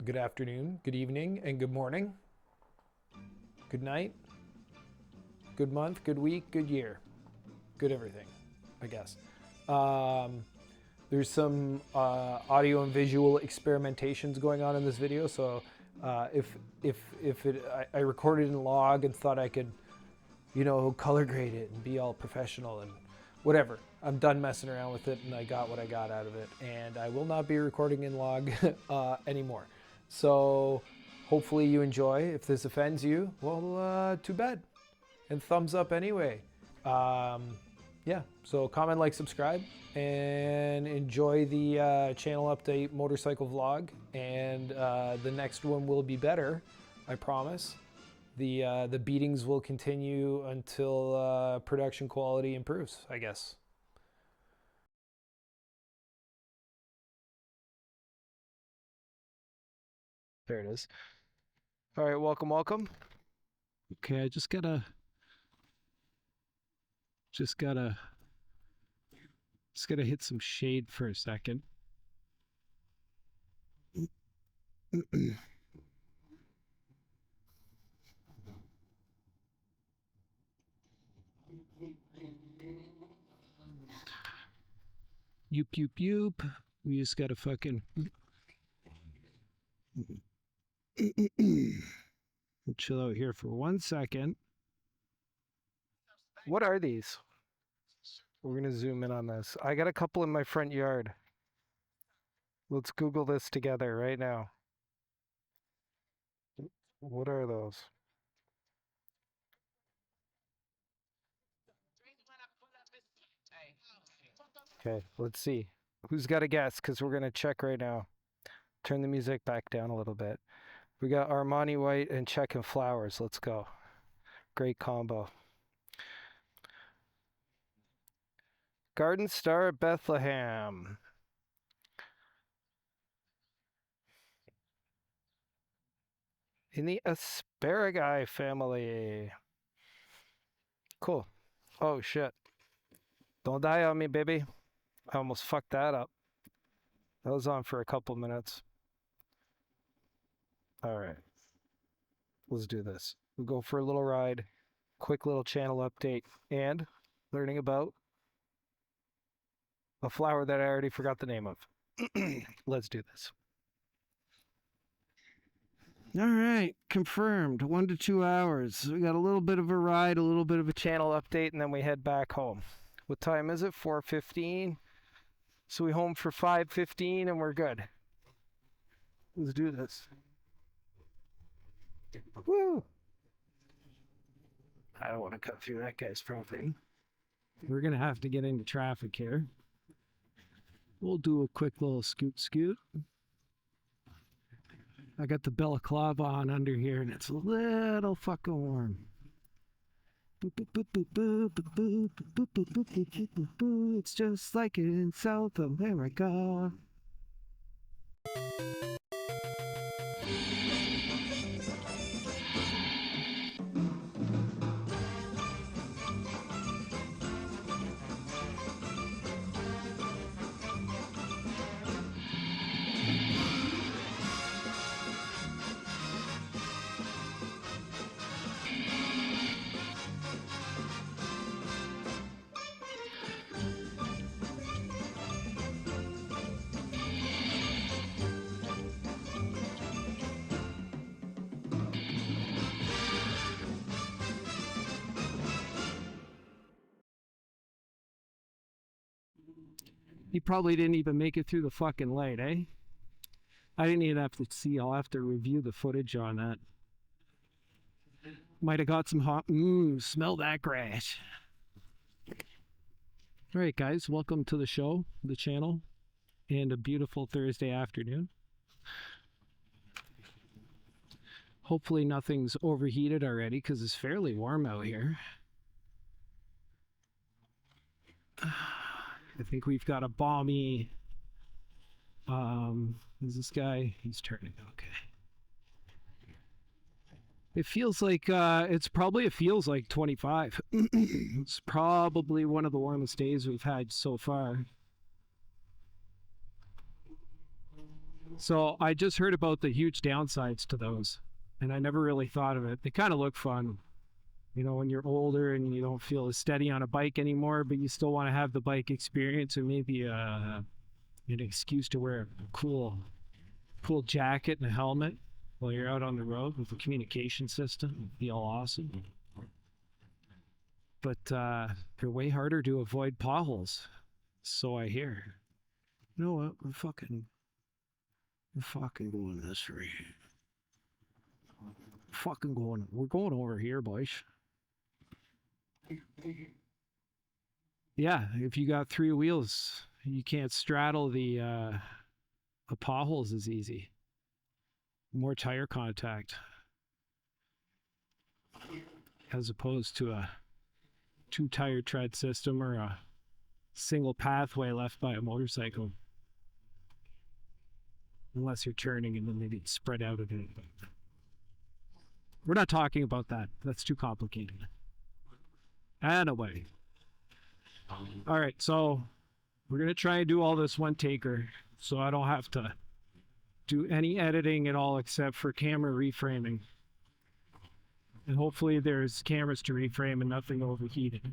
good afternoon, good evening, and good morning. Good night, good month, good week, good year, good everything, I guess. There's some audio and visual experimentations going on in this video, so I recorded in log and thought I could, color grade it and be all professional and whatever. I'm done messing around with it, and I got what I got out of it, and I will not be recording in log anymore. So hopefully you enjoy. If this offends you, well, too bad. And thumbs up anyway. Yeah, so comment, like, subscribe, and enjoy the channel update motorcycle vlog. And the next one will be better, I promise. The beatings will continue until production quality improves, I guess. There it is. All right, welcome. Okay, I just gotta hit some shade for a second. Yoop. We just gotta fucking chill out here for 1 second. What are these? We're gonna zoom in on this. I got a couple in my front yard. Let's Google this together right now. What are those? Okay, let's see. Who's got a guess? Because we're gonna check right now. Turn the music back down a little bit. We got Armani White and Check and Flowers. Let's go. Great combo. Garden Star Bethlehem. In the Asparagi family. Cool. Oh, shit. Don't die on me, baby. I almost fucked that up. That was on for a couple minutes. All right. Let's do this. We'll go for a little ride. Quick little channel update. And learning about a flower that I already forgot the name of. Let's do this. All right, confirmed. 1 to 2 hours. We got a little bit of a ride, a little bit of a channel update, and then we head back home. What time is it? 4:15. So we home for 5:15, and we're good. Let's do this. Woo! I don't want to cut through that guy's property. We're gonna have to get into traffic here. We'll do a quick little scoot. I got the balaclava on under here, and it's a little fucking warm. It's just like in South America. He probably didn't even make it through the fucking light, eh? I didn't even have to see. I'll have to review the footage on that. Might have got some hot. Smell that grass. All right, guys. Welcome to the show, the channel, and a beautiful Thursday afternoon. Hopefully nothing's overheated already because it's fairly warm out here. I think we've got a balmy. Is this guy? He's turning. Okay. It feels like it feels like 25. It's probably one of the warmest days we've had so far. So I just heard about the huge downsides to those, and I never really thought of it. They kind of look fun, you know, when you're older and you don't feel as steady on a bike anymore, but you still want to have the bike experience and maybe an excuse to wear a cool jacket and a helmet while you're out on the road with a communication system. It'd be all awesome. But they're way harder to avoid potholes, so I hear. You know what? We're fucking going this way. We're going over here, boys. Yeah, if you got 3 wheels, you can't straddle the potholes as easy. More tire contact as opposed to a 2-tire tread system or a single pathway left by a motorcycle. Unless you're turning and then maybe spread out a bit. We're not talking about that. That's too complicated. Anyway. All right, so we're going to try and do all this one taker so I don't have to do any editing at all except for camera reframing. And hopefully there's cameras to reframe and nothing overheated.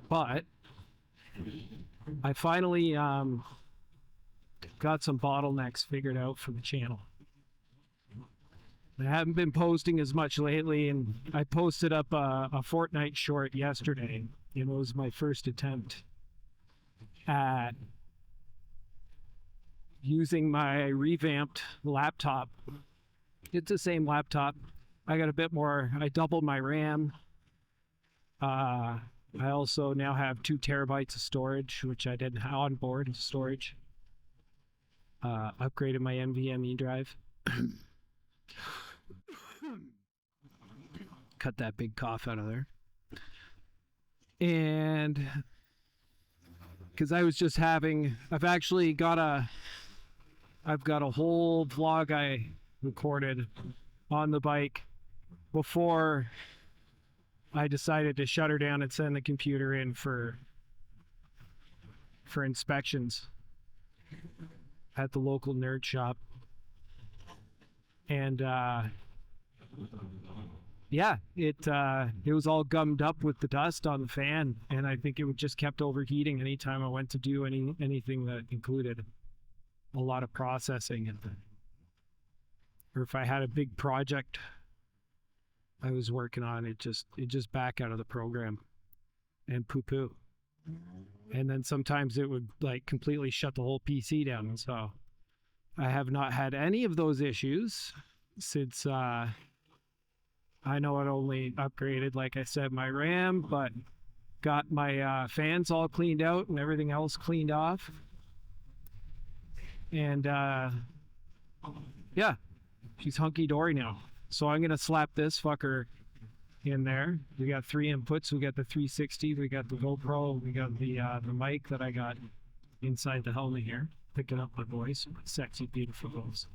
But I finally got some bottlenecks figured out for the channel. I haven't been posting as much lately, and I posted up a Fortnite short yesterday. It was my first attempt at using my revamped laptop. It's the same laptop. I got a bit more. I doubled my RAM. I also now have 2 terabytes of storage, which I didn't have on board storage. Upgraded my NVMe drive. Cut that big cough out of there. And because I was just having, I've got a whole vlog I recorded on the bike before I decided to shut her down and send the computer in for inspections at the local nerd shop. And yeah, it was all gummed up with the dust on the fan, and I think it just kept overheating anytime I went to do anything that included a lot of processing, or if I had a big project I was working on, it just back out of the program and poo. And then sometimes it would like completely shut the whole PC down. And so I have not had any of those issues since I know it only upgraded, like I said, my RAM, but got my fans all cleaned out and everything else cleaned off. And yeah, she's hunky-dory now. So I'm going to slap this fucker in there. We got 3 inputs. We got the 360, we got the GoPro, we got the mic that I got inside the helmet here, picking up my voice, sexy, beautiful voice.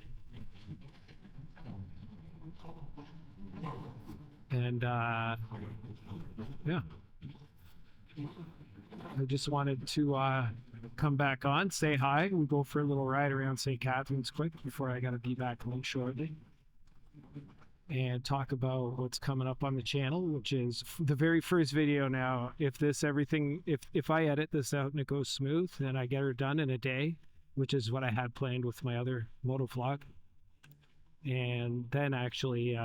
And yeah, I just wanted to come back on, say hi. We'll go for a little ride around St. Catharines quick before I got to be back home shortly, and talk about what's coming up on the channel, which is the very first video now. If I edit this out and it goes smooth, then I get her done in a day, which is what I had planned with my other moto vlog. And then actually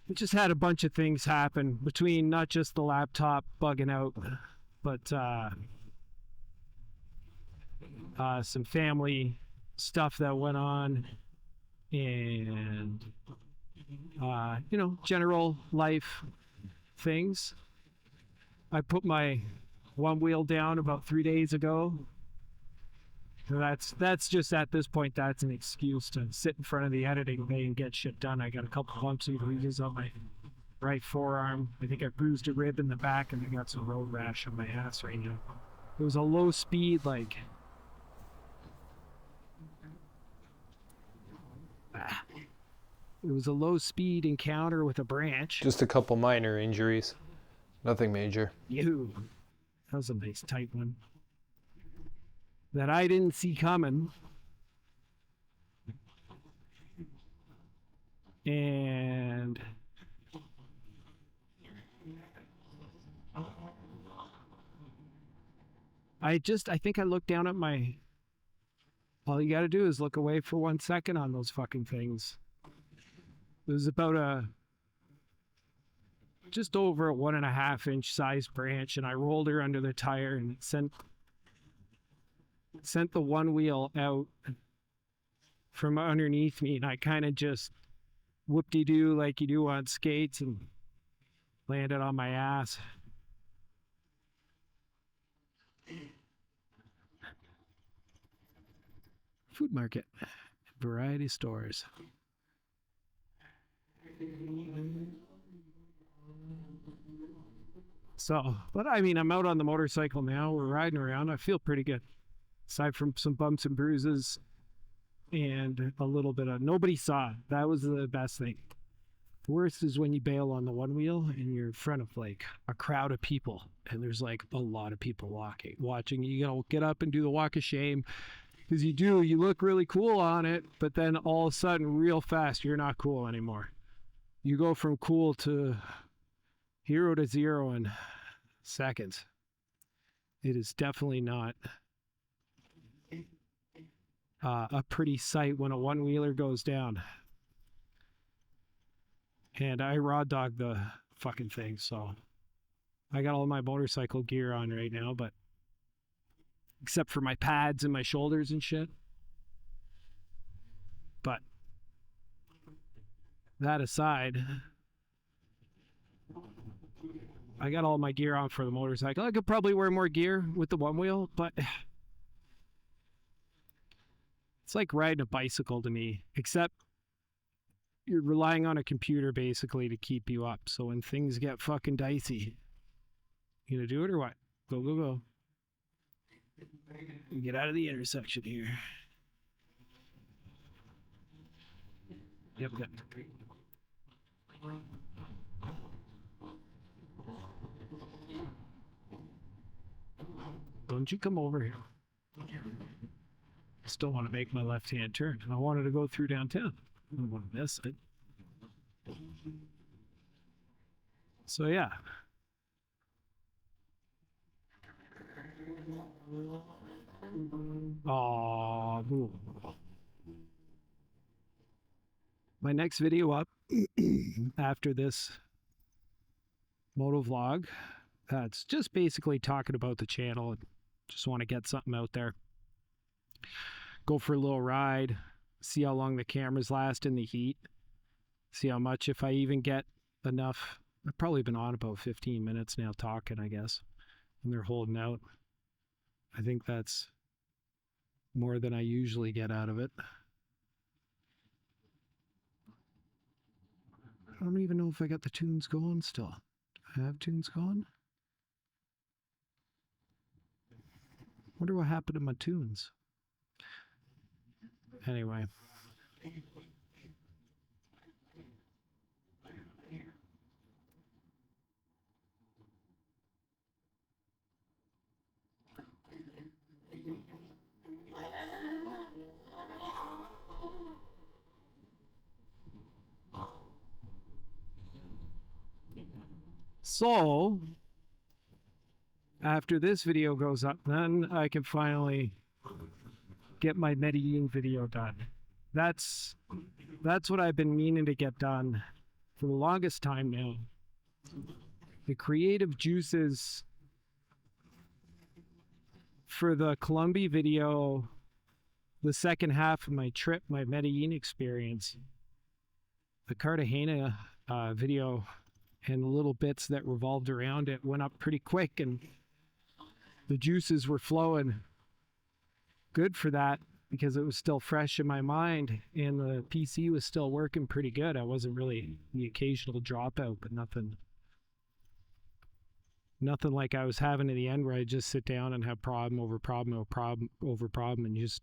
it just had a bunch of things happen between not just the laptop bugging out, but some family stuff that went on, and general life things. I put my one wheel down about 3 days ago. That's just, at this point, that's an excuse to sit in front of the editing bay and get shit done. I got a couple bumps and bruises on my right forearm. I think I bruised a rib in the back, and I got some road rash on my ass right now. It was a low speed, it was a low speed encounter with a branch. Just a couple minor injuries. Nothing major. Ew. That was a nice tight one. that I didn't see coming. And I think I looked down at my, all you got to do is look away for 1 second on those fucking things. It was about just over a 1.5-inch size branch, and I rolled her under the tire and sent the one wheel out from underneath me, and I kind of just whoop-de-doo like you do on skates and landed on my ass. Food market, variety stores. So, but I mean, I'm out on the motorcycle now. We're riding around. I feel pretty good. Aside from some bumps and bruises and a little bit of, nobody saw it. That was the best thing. The worst is when you bail on the one wheel and you're in front of like a crowd of people and there's like a lot of people watching. You gotta get up and do the walk of shame. Because you look really cool on it, but then all of a sudden, real fast, you're not cool anymore. You go from cool to hero to zero in seconds. It is definitely not a pretty sight when a one-wheeler goes down. And I raw dogged the fucking thing, so I got all my motorcycle gear on right now, but except for my pads and my shoulders and shit. But that aside, I got all my gear on for the motorcycle. I could probably wear more gear with the one wheel, but it's like riding a bicycle to me, except you're relying on a computer basically to keep you up. So when things get fucking dicey, you gonna do it or what? Go, go, go. Get out of the intersection here. Yep. Don't you come over here. I still want to make my left-hand turn. I wanted to go through downtown. I don't want to miss it. So yeah. Oh, my next video up after this moto vlog, it's just basically talking about the channel and just want to get something out there. Go for a little ride, see how long the cameras last in the heat, see how much, if I even get enough. I've probably been on about 15 minutes now talking, I guess, and they're holding out. I think that's more than I usually get out of it. I don't even know if I got the tunes going still. Do I have tunes going? Wonder what happened to my tunes. Anyway. So, after this video goes up, then I can finally get my Medelin video done. That's what I've been meaning to get done for the longest time now. The creative juices for the Colombia video, the second half of my trip, my Medelin experience, the Cartagena video, and the little bits that revolved around it went up pretty quick, and the juices were flowing good for that because it was still fresh in my mind and the PC was still working pretty good. I wasn't really the occasional dropout, but nothing like I was having in the end where I just sit down and have problem over problem over problem over problem, and just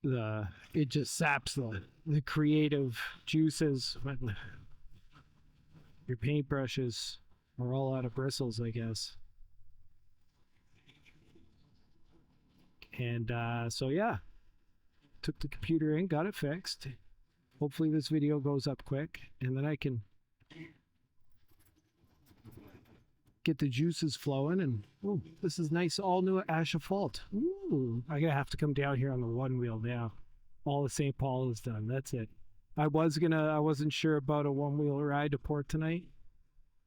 it just saps the creative juices when your paintbrushes are all out of bristles, I guess. And so yeah, took the computer in, got it fixed. Hopefully this video goes up quick, and then I can get the juices flowing. And ooh, this is nice, all new asphalt. Ooh, I'm gonna have to come down here on the one wheel now. All of St. Paul is done. That's it. I wasn't sure about a one wheel ride to port tonight,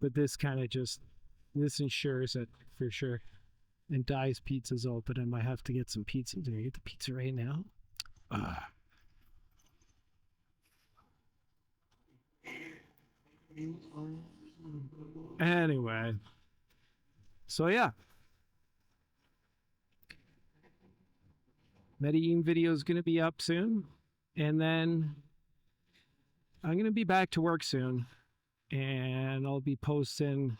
but this kind of just, this ensures it for sure. And Dai's Pizza's open. I might have to get some pizza. Do I get the pizza right now? Anyway, so yeah, Medelin video is going to be up soon, and then I'm going to be back to work soon, and I'll be posting.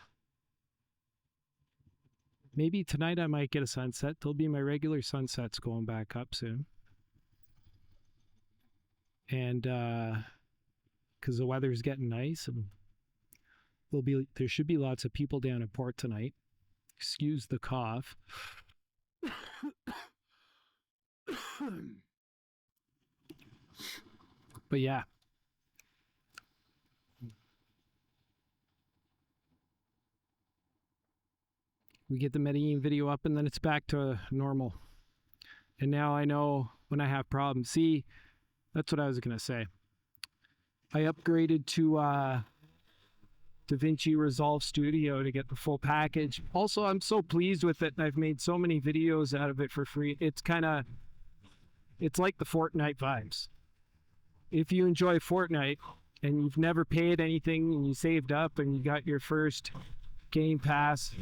Maybe tonight I might get a sunset. There'll be my regular sunsets going back up soon, and because the weather's getting nice, and there should be lots of people down at port tonight. Excuse the cough. But yeah. We get the Medelin video up, and then it's back to normal. And now I know when I have problems. See, that's what I was going to say. I upgraded to DaVinci Resolve Studio to get the full package. Also, I'm so pleased with it. I've made so many videos out of it for free. It's like the Fortnite vibes. If you enjoy Fortnite and you've never paid anything and you saved up and you got your first Game Pass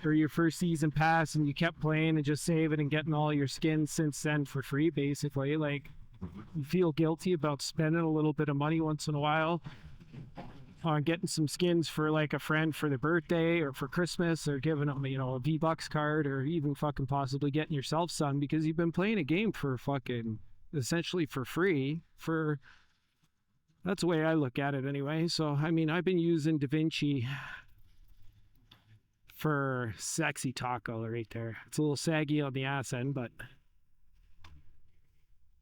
or your first season pass, and you kept playing and just saving and getting all your skins since then for free, basically, like, you feel guilty about spending a little bit of money once in a while on getting some skins for like a friend for their birthday or for Christmas, or giving them, a V-Bucks card, or even fucking possibly getting yourself some because you've been playing a game for fucking essentially for free. That's the way I look at it anyway. So I mean, I've been using DaVinci for sexy taco right there. It's a little saggy on the ass end, but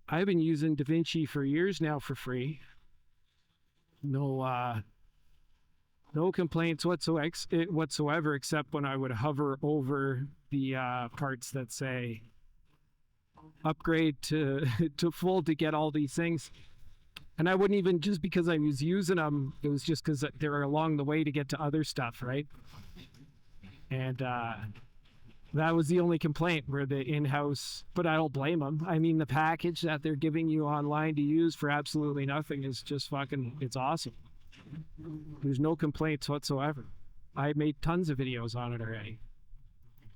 I've been using DaVinci for years now for free. No complaints whatsoever, except when I would hover over the parts that say upgrade to to full to get all these things. And I wouldn't even, just because I was using them, it was just because they were along the way to get to other stuff, right? And that was the only complaint, where the in-house, but I don't blame them. I mean, the package that they're giving you online to use for absolutely nothing is just fucking, it's awesome. There's no complaints whatsoever. I made tons of videos on it already.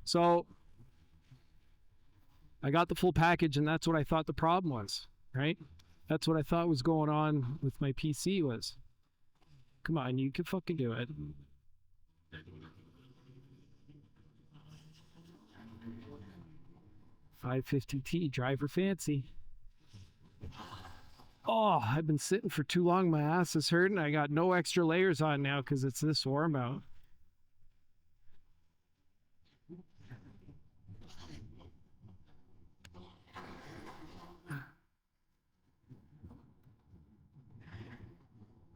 So I got the full package, and that's what I thought the problem was, right? That's what I thought was going on with my PC was, come on, you can fucking do it. $550T driver fancy. Oh, I've been sitting for too long. My ass is hurting. I got no extra layers on now because it's this warm out.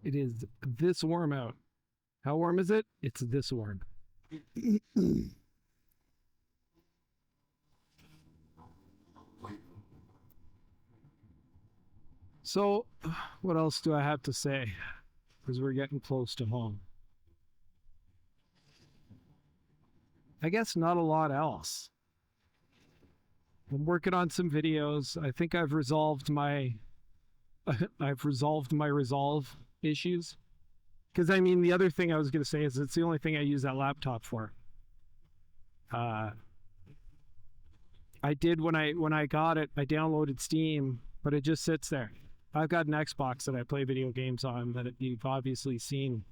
It is this warm out. How warm is it? It's this warm. So, what else do I have to say? Because we're getting close to home. I guess not a lot else. I'm working on some videos. I think I've resolved my resolve issues. Because I mean, the other thing I was going to say is it's the only thing I use that laptop for. I did when I got it. I downloaded Steam, but it just sits there. I've got an Xbox that I play video games on that you've obviously seen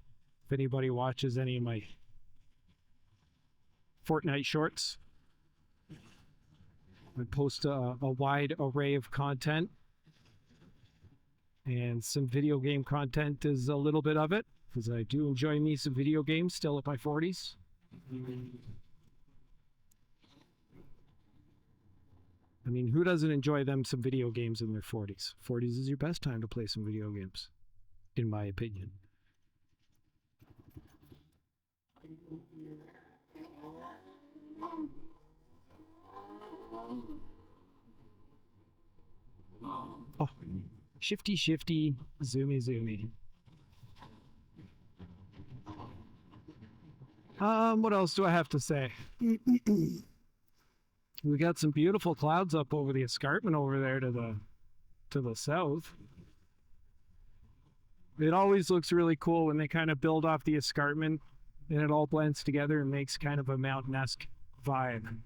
if anybody watches any of my Fortnite shorts. I post a wide array of content, and some video game content is a little bit of it. because I do enjoy me some video games still at my 40s. I mean, who doesn't enjoy them some video games in their 40s? 40s is your best time to play some video games, in my opinion. Oh, shifty, zoomy, zoomy. What else do I have to say? We got some beautiful clouds up over the escarpment over there to the south. It always looks really cool when they kind of build off the escarpment and it all blends together and makes kind of a mountain-esque vibe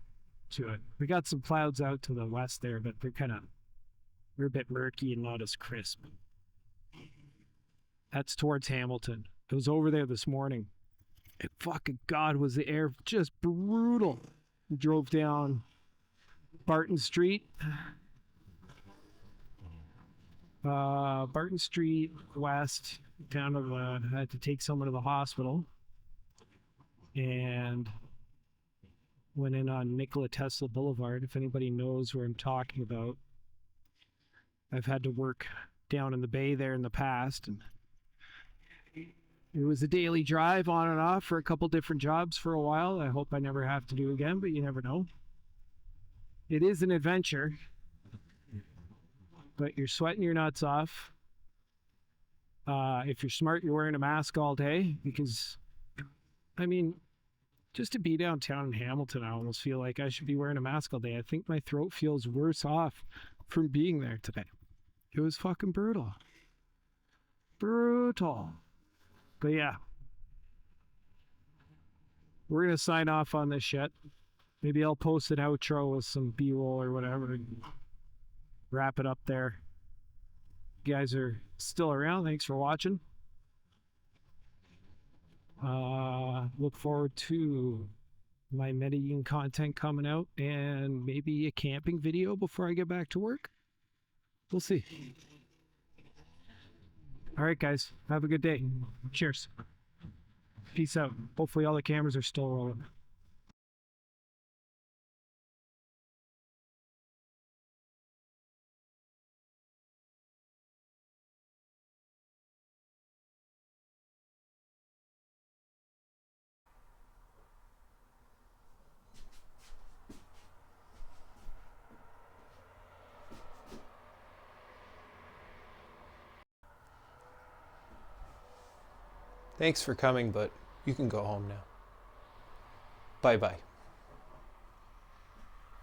to it. We got some clouds out to the west there, but they're a bit murky and not as crisp. That's towards Hamilton. I was over there this morning. And fucking God, was the air just brutal. We drove down Barton Street. Barton Street west, down to I had to take someone to the hospital. And went in on Nikola Tesla Boulevard. If anybody knows where I'm talking about, I've had to work down in the bay there in the past, and it was a daily drive on and off for a couple different jobs for a while. I hope I never have to do again, but you never know. It is an adventure, but you're sweating your nuts off. If you're smart, you're wearing a mask all day because, I mean, just to be downtown in Hamilton, I almost feel like I should be wearing a mask all day. I think my throat feels worse off from being there today. It was fucking brutal. Brutal. But yeah. We're going to sign off on this shit. Maybe I'll post an outro with some B-roll or whatever and wrap it up there. You guys are still around. Thanks for watching. Look forward to my Medelin content coming out and maybe a camping video before I get back to work. We'll see. All right, guys. Have a good day. Cheers. Peace out. Hopefully all the cameras are still rolling. Thanks for coming, but you can go home now. Bye-bye.